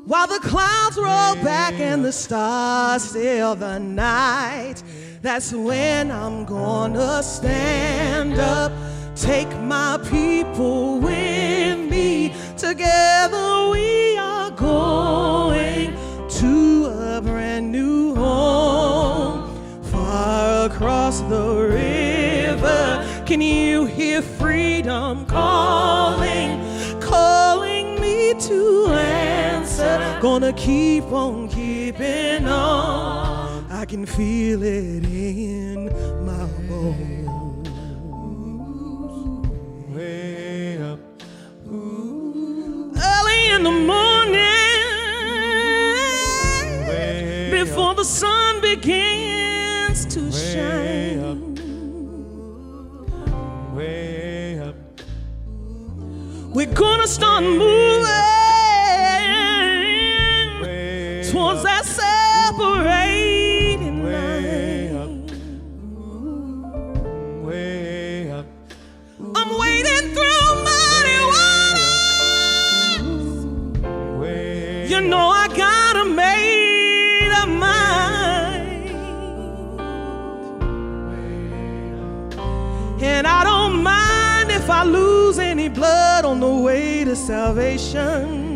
While the clouds roll back and the stars steal the night, that's when I'm gonna stand up, take my people with me. Together we are going to a brand new home, far across the river. Can you hear freedom calling, calling me to answer? Gonna keep on keeping on. I can feel it in my bones. Way up. Early in the morning, before the sun begins to shine. Way up. We're gonna start moving towards that separating line. Way up. I'm wading through muddy waters. You know I gotta make up mind. And I don't mind if I lose any blood on the way to salvation.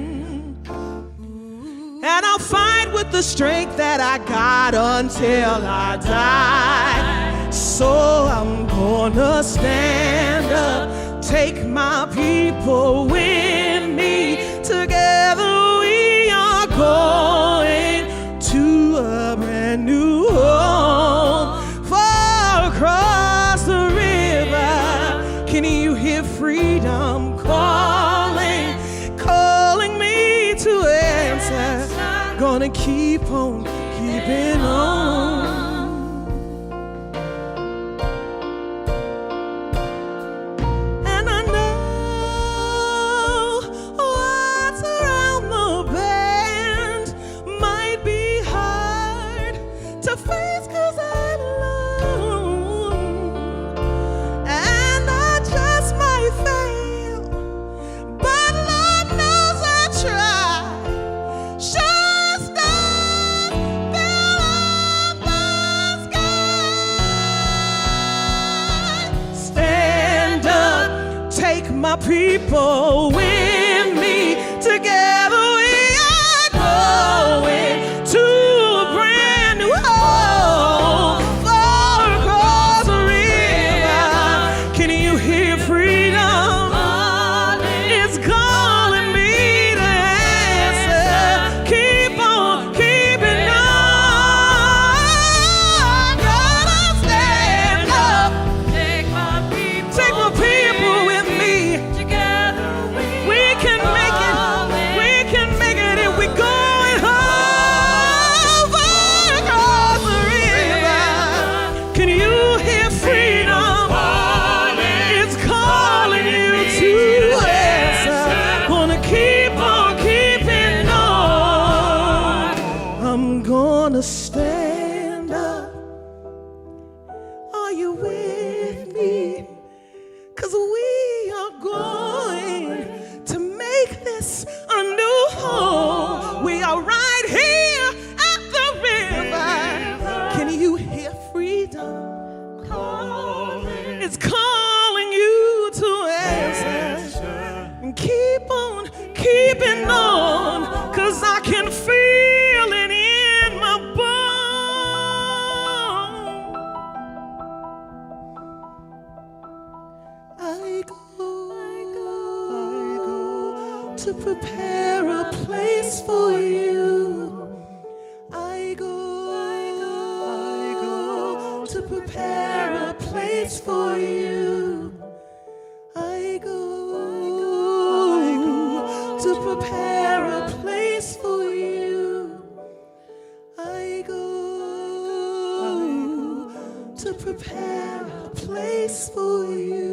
And I'll fight with the strength that I got until I die. So I'm gonna stand up, take my people with me. Together we are going to a brand new home, far across the river. Can you hear freedom calling, calling me to answer? Gonna keep on keeping on. And I know what's around the bend might be hard to face 'cause I'm alone. And I just might fail my people with me. Together we are going to a brand new home far across the river. Can you hear freedom? It's calling me to answer. Keep on keeping on. Gotta stand up. Take my people with me. We can make it. We can make it if we going home far across the river. Can you hear freedom? It's calling you to answer. Gonna keep on keeping on. I'm gonna stand up. Are you with me? 'Cause we are going to make this a new home. We are right here at the river. Can you hear freedom? It's calling you to answer. And keep on keeping on, 'cause I can feel it in my bones. I go to prepare a place for you. I go to prepare a place for you. I go to prepare a place for you. I go to prepare a place for you.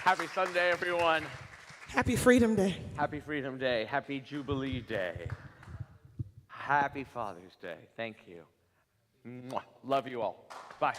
Happy Sunday, everyone. Happy Freedom Day. Happy Freedom Day. Happy Jubilee Day. Happy Father's Day. Thank you. Mwah. Love you all. Bye.